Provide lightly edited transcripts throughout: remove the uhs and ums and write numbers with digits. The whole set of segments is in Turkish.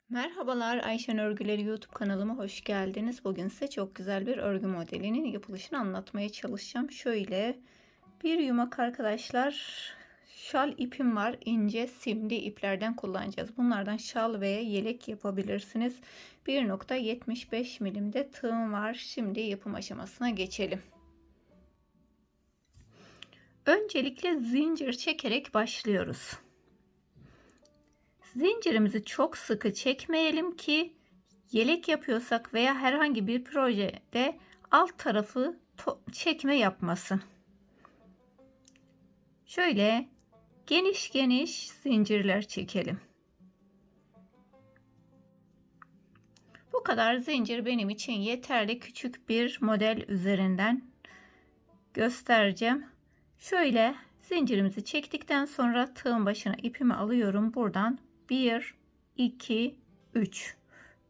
Merhabalar, Ayşen Örgüleri YouTube kanalıma hoş geldiniz. Bugün size çok güzel bir örgü modelinin yapılışını anlatmaya çalışacağım. Şöyle bir yumak arkadaşlar, şal ipim var. İnce simli iplerden kullanacağız. Bunlardan şal veya yelek yapabilirsiniz. 1.75 milimde tığım var. Şimdi yapım aşamasına geçelim. Öncelikle zincir çekerek başlıyoruz. Zincirimizi çok sıkı çekmeyelim ki yelek yapıyorsak veya herhangi bir projede alt tarafı çekme yapmasın. Şöyle geniş geniş zincirler çekelim. Bu kadar zincir benim için yeterli. Küçük bir model üzerinden göstereceğim. Şöyle zincirimizi çektikten sonra tığın başına ipimi alıyorum. Buradan 1, 2, 3.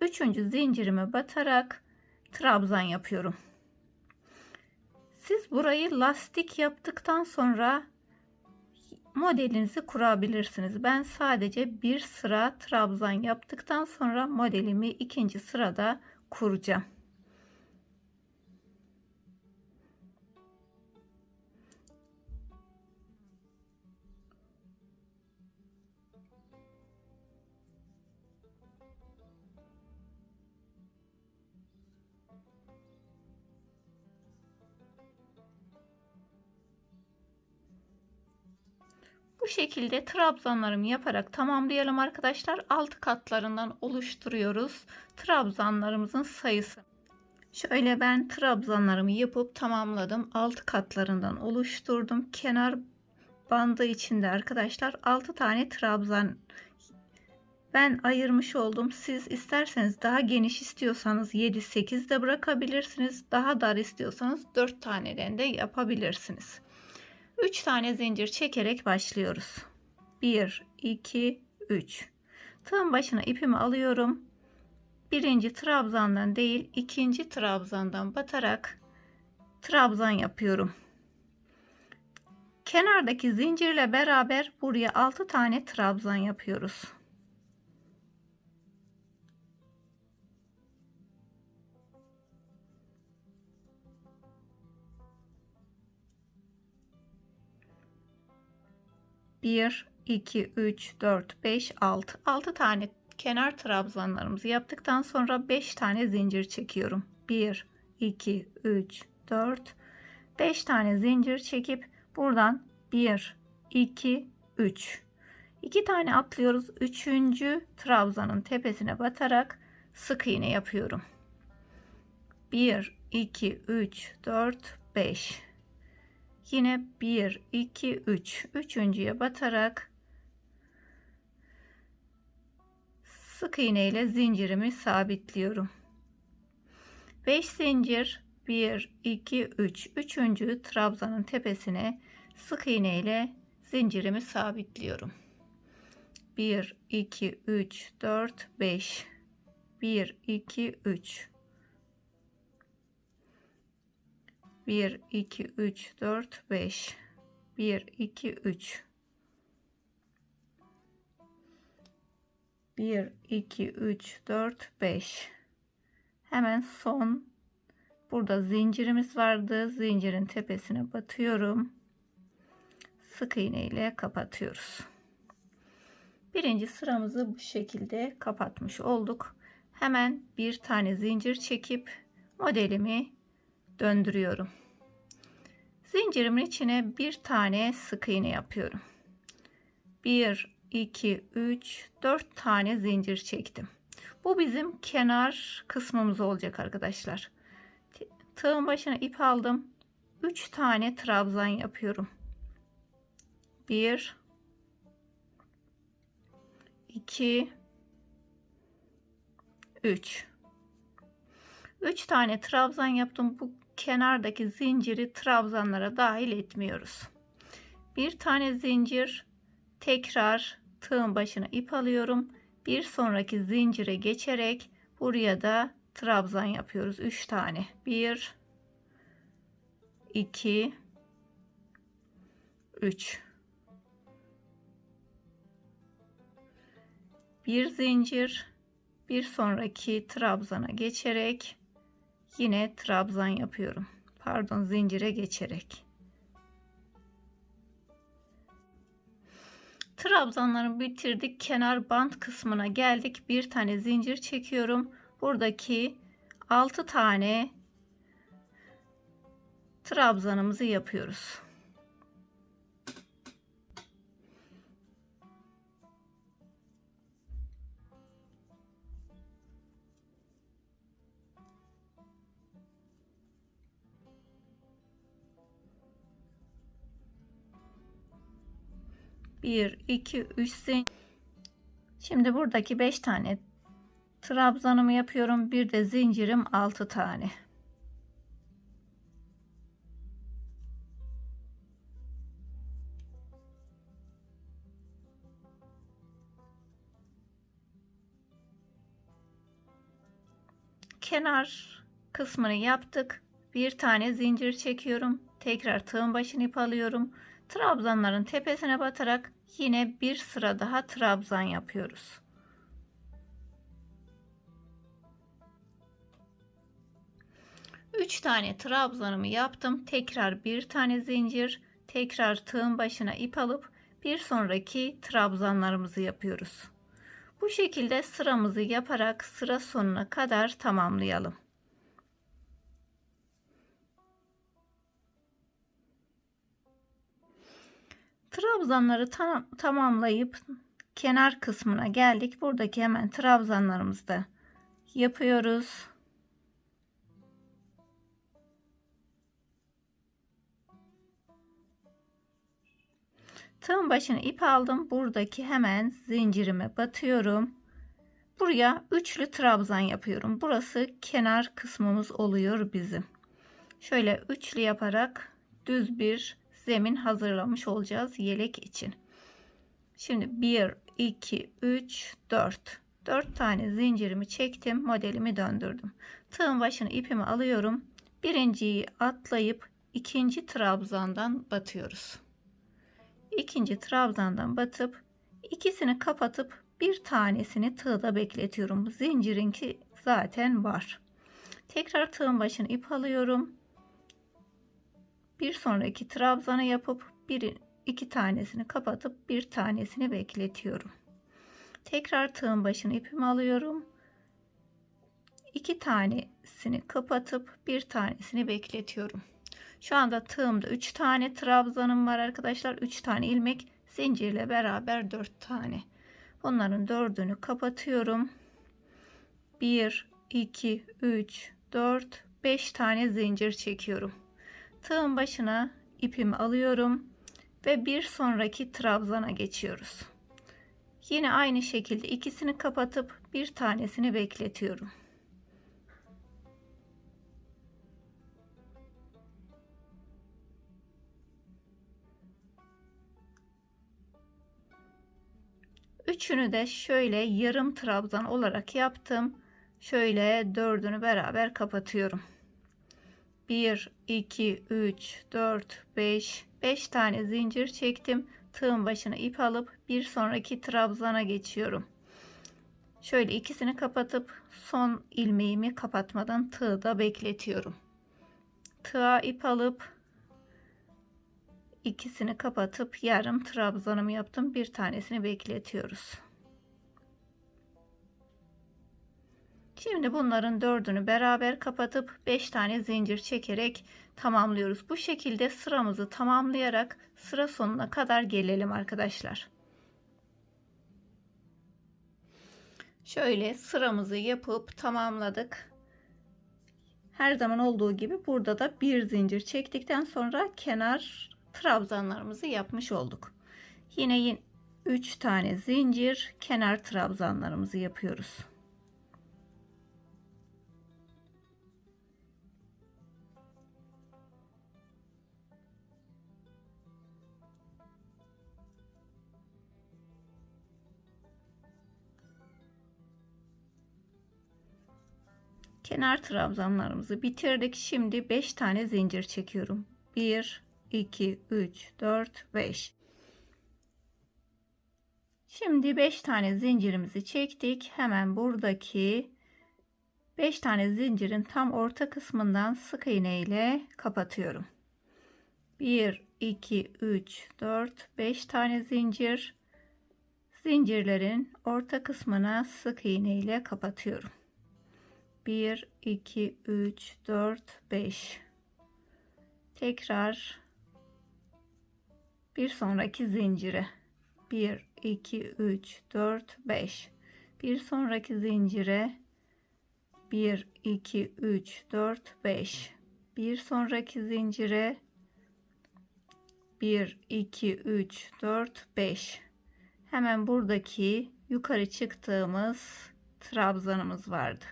Üçüncü zincirime batarak trabzan yapıyorum. Siz burayı lastik yaptıktan sonra modelinizi kurabilirsiniz. Ben sadece bir sıra trabzan yaptıktan sonra modelimi ikinci sırada kuracağım. Bu şekilde trabzanlarımı yaparak tamamlayalım arkadaşlar. Alt katlarından oluşturuyoruz trabzanlarımızın sayısı. Şöyle ben trabzanlarımı yapıp tamamladım. Alt katlarından oluşturdum. Kenar bandı içinde arkadaşlar 6 tane trabzan ben ayırmış oldum. Siz isterseniz daha geniş istiyorsanız 7-8 de bırakabilirsiniz. Daha dar istiyorsanız 4 taneden de yapabilirsiniz. 3 tane zincir çekerek başlıyoruz. 1, 2, 3. Tığın başına ipimi alıyorum. Birinci trabzandan değil, ikinci trabzandan batarak trabzan yapıyorum. Kenardaki zincirle beraber buraya 6 tane trabzan yapıyoruz. Bir, 2, 3, 4, 5, 6. 6 tane kenar trabzanlarımızı yaptıktan sonra 5 tane zincir çekiyorum. 1, 2, 3, 4, 5 tane zincir çekip buradan 1, 2, 3. 2 tane atlıyoruz. 3. trabzanın tepesine batarak sık iğne yapıyorum. 1, 2, 3, 4, 5. Yine 1, 2, 3. Üçüncüye batarak sık iğne ile zincirimi sabitliyorum. 5 zincir 1, 2, 3. Üçüncü trabzanın tepesine sık iğne ile zincirimi sabitliyorum. 1, 2, 3, 4, 5. 1, 2, 3. 1, 2, 3, 4, 5. 1, 2, 3. 1, 2, 3, 4, 5. Hemen son burada zincirimiz vardı. Zincirin tepesine batıyorum. Sık iğne ile kapatıyoruz. Birinci sıramızı bu şekilde kapatmış olduk. Hemen bir tane zincir çekip modelimi döndürüyorum. Zincirimin içine bir tane sık iğne yapıyorum. 1, 2, 3, 4 tane zincir çektim. Bu bizim kenar kısmımız olacak arkadaşlar. Tığın başına ip aldım. 3 tane trabzan yapıyorum. 1, 2, 3. 3 tane trabzan yaptım. Bu kenardaki zinciri trabzanlara dahil etmiyoruz. Bir tane zincir, tekrar tığın başına ip alıyorum. Bir sonraki zincire geçerek buraya da trabzan yapıyoruz. 3 tane. 1, 2, 3, bir zincir, bir sonraki trabzana geçerek yine trabzan yapıyorum. Pardon, zincire geçerek. Trabzanları bitirdik. Kenar bant kısmına geldik. Bir tane zincir çekiyorum. Buradaki 6 tane trabzanımızı yapıyoruz. Bir, iki, üç zincir. Şimdi buradaki 5 tane trabzanımı yapıyorum. Bir de zincirim 6 tane. Kenar kısmını yaptık. Bir tane zincir çekiyorum. Tekrar tığın başını ip alıyorum. Trabzanların tepesine batarak yine bir sıra daha trabzan yapıyoruz. Üç tane trabzanımı yaptım. Tekrar bir tane zincir, tekrar tığın başına ip alıp bir sonraki trabzanlarımızı yapıyoruz. Bu şekilde sıramızı yaparak sıra sonuna kadar tamamlayalım. Trabzanları tamamlayıp kenar kısmına geldik. Buradaki hemen trabzanlarımızı da yapıyoruz. Tığın başına ip aldım. Buradaki hemen zincirime batıyorum. Buraya üçlü trabzan yapıyorum. Burası kenar kısmımız oluyor bizim. Şöyle üçlü yaparak düz bir zemin hazırlamış olacağız yelek için. Şimdi 1, 2, 3, 4. 4 tane zincirimi çektim. Modelimi döndürdüm. Tığın başına ipimi alıyorum. Birinciyi atlayıp ikinci trabzandan batıyoruz. İkinci trabzandan batıp ikisini kapatıp bir tanesini tığda bekletiyorum. Zincirinki zaten var. Tekrar tığın başına ip alıyorum. Bir sonraki trabzanı yapıp iki tanesini kapatıp bir tanesini bekletiyorum. Tekrar tığın başına ipimi alıyorum. İki tanesini kapatıp bir tanesini bekletiyorum. Şu anda tığımda 3 tane trabzanım var arkadaşlar. 3 tane ilmek, zincirle beraber 4 tane. Bunların 4'ünü kapatıyorum. 1, 2, 3, 4, 5 tane zincir çekiyorum. Tığın başına ipimi alıyorum ve bir sonraki trabzana geçiyoruz. Yine aynı şekilde ikisini kapatıp bir tanesini bekletiyorum. Üçünü de şöyle yarım trabzan olarak yaptım. Şöyle 4'ünü beraber kapatıyorum. 1, 2, 3, 4, 5. 5 tane zincir çektim. Tığın başına ip alıp bir sonraki trabzana geçiyorum. Şöyle ikisini kapatıp son ilmeğimi kapatmadan tığda bekletiyorum. Tığa ip alıp ikisini kapatıp yarım trabzanımı yaptım. Bir tanesini bekletiyoruz. Şimdi bunların 4'ünü beraber kapatıp 5 tane zincir çekerek tamamlıyoruz. Bu şekilde sıramızı tamamlayarak sıra sonuna kadar gelelim arkadaşlar. Şöyle sıramızı yapıp tamamladık. Her zaman olduğu gibi burada da bir zincir çektikten sonra kenar trabzanlarımızı yapmış olduk. Yine 3 tane zincir, kenar trabzanlarımızı yapıyoruz. Kenar trabzanlarımızı bitirdik. Şimdi 5 tane zincir çekiyorum. 1, 2, 3, 4, 5. Şimdi 5 tane zincirimizi çektik. Hemen buradaki 5 tane zincirin tam orta kısmından sık iğne ile kapatıyorum. 1, 2, 3, 4, 5 tane zincir. Zincirlerin orta kısmına sık iğne ile kapatıyorum. 1, 2, 3, 4, 5. Tekrar bir sonraki zincire. 1, 2, 3, 4, 5. Bir sonraki zincire. 1, 2, 3, 4, 5. Bir sonraki zincire. 1, 2, 3, 4, 5. Hemen buradaki yukarı çıktığımız trabzanımız vardı.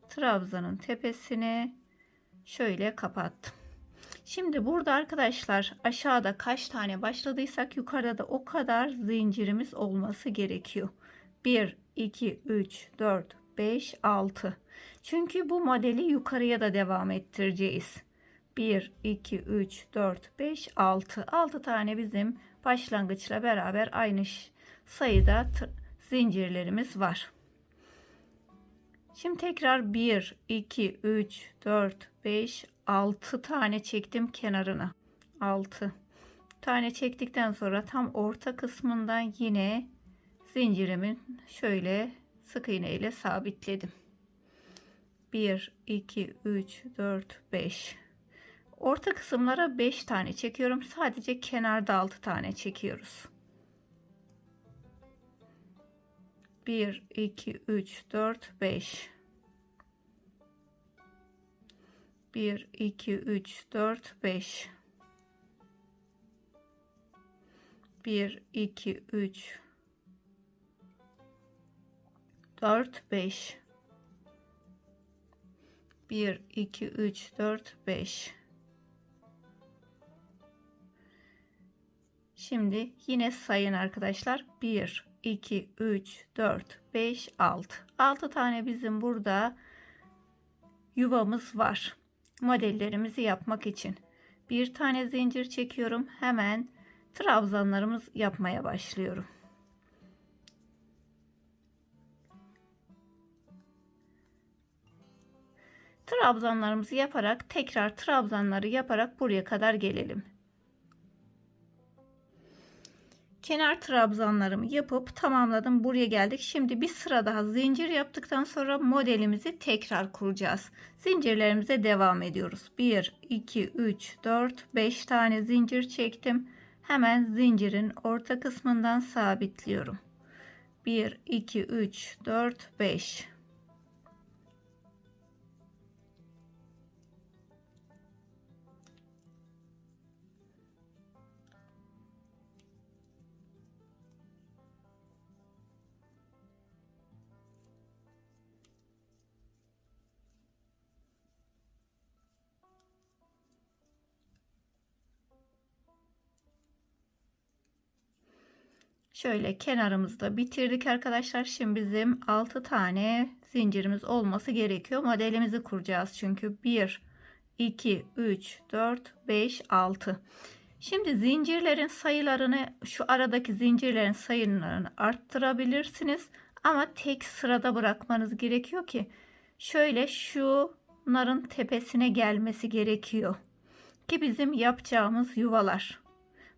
Trabzanın tepesini şöyle kapattım. Şimdi burada arkadaşlar aşağıda kaç tane başladıysak yukarıda da o kadar zincirimiz olması gerekiyor. 1, 2, 3, 4, 5, 6. Çünkü bu modeli yukarıya da devam ettireceğiz. 1, 2, 3, 4, 5, 6. 6 tane bizim başlangıçla beraber aynı sayıda zincirlerimiz var. Şimdi tekrar 1, 2, 3, 4, 5, 6 tane çektim kenarına. 6 tane çektikten sonra tam orta kısmından yine zincirimin şöyle sık iğne ile sabitledim. 1, 2, 3, 4, 5. Orta kısımlara 5 tane çekiyorum. Sadece kenarda 6 tane çekiyoruz. 1, 2, 3, 4, 5. 1, 2, 3, 4, 5. 1, 2, 3, 4, 5. 1, 2, 3, 4, 5. Şimdi yine sayın arkadaşlar. 1, 2, 3, 4, 5, 6. 6 tane bizim burada yuvamız var. Modellerimizi yapmak için. Bir tane zincir çekiyorum. Hemen trabzanlarımız yapmaya başlıyorum. Trabzanlarımızı yaparak tekrar trabzanları yaparak buraya kadar gelelim. Kenar trabzanlarımı yapıp tamamladım. Buraya geldik. Şimdi bir sıra daha zincir yaptıktan sonra modelimizi tekrar kuracağız. Zincirlerimize devam ediyoruz. 1, 2, 3, 4, 5 tane zincir çektim. Hemen zincirin orta kısmından sabitliyorum. 1, 2, 3, 4, 5. Şöyle kenarımızda bitirdik arkadaşlar. Şimdi bizim 6 tane zincirimiz olması gerekiyor. Modelimizi kuracağız çünkü 1, 2, 3, 4, 5, 6. Şimdi zincirlerin sayılarını, şu aradaki zincirlerin sayılarını arttırabilirsiniz. Ama tek sırada bırakmanız gerekiyor ki şöyle şunların tepesine gelmesi gerekiyor. Ki bizim yapacağımız yuvalar.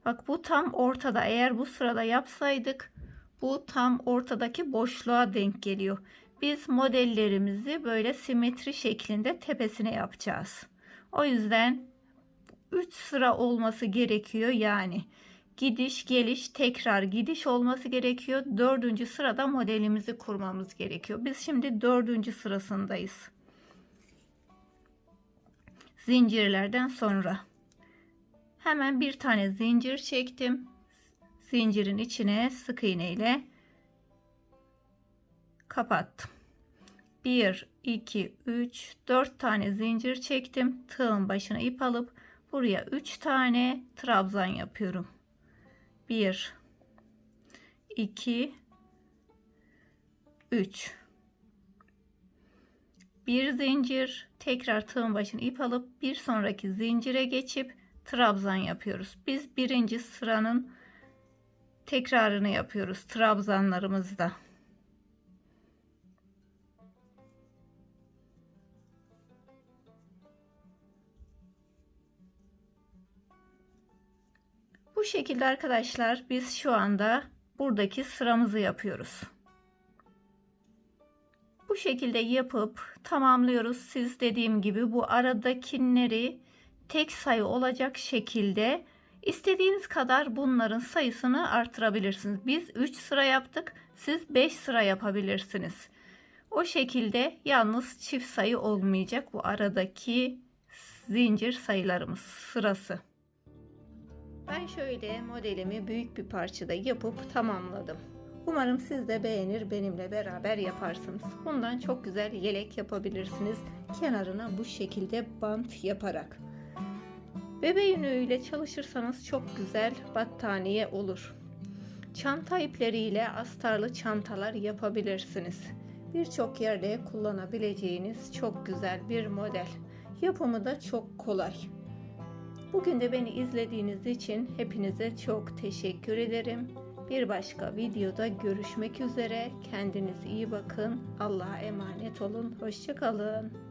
Bak bu tam ortada. Eğer bu sırada yapsaydık bu tam ortadaki boşluğa denk geliyor. Biz modellerimizi böyle simetri şeklinde tepesine yapacağız. O yüzden 3 sıra olması gerekiyor. Yani gidiş geliş tekrar gidiş olması gerekiyor. 4. sırada modelimizi kurmamız gerekiyor. Biz şimdi 4. sırasındayız. Zincirlerden sonra. Hemen bir tane zincir çektim. Zincirin içine sık iğne ile kapattım. 1, 2, 3, 4 tane zincir çektim. Tığın başına ip alıp buraya 3 tane trabzan yapıyorum. 1, 2, 3. Bir zincir, tekrar tığın başına ip alıp bir sonraki zincire geçip trabzan yapıyoruz. Biz birinci sıranın tekrarını yapıyoruz trabzanlarımızda. Bu şekilde arkadaşlar biz şu anda buradaki sıramızı yapıyoruz. Bu şekilde yapıp tamamlıyoruz. Siz dediğim gibi bu aradakileri tek sayı olacak şekilde istediğiniz kadar bunların sayısını artırabilirsiniz. Biz 3 sıra yaptık. Siz 5 sıra yapabilirsiniz. O şekilde yalnız çift sayı olmayacak bu aradaki zincir sayılarımız sırası. Ben şöyle modelimi büyük bir parçada yapıp tamamladım. Umarım siz de beğenir, benimle beraber yaparsınız. Bundan çok güzel yelek yapabilirsiniz. Kenarına bu şekilde bant yaparak. Bebe yünüyle çalışırsanız çok güzel battaniye olur. Çanta ipleriyle astarlı çantalar yapabilirsiniz. Birçok yerde kullanabileceğiniz çok güzel bir model. Yapımı da çok kolay. Bugün de beni izlediğiniz için hepinize çok teşekkür ederim. Bir başka videoda görüşmek üzere. Kendinize iyi bakın. Allah'a emanet olun. Hoşça kalın.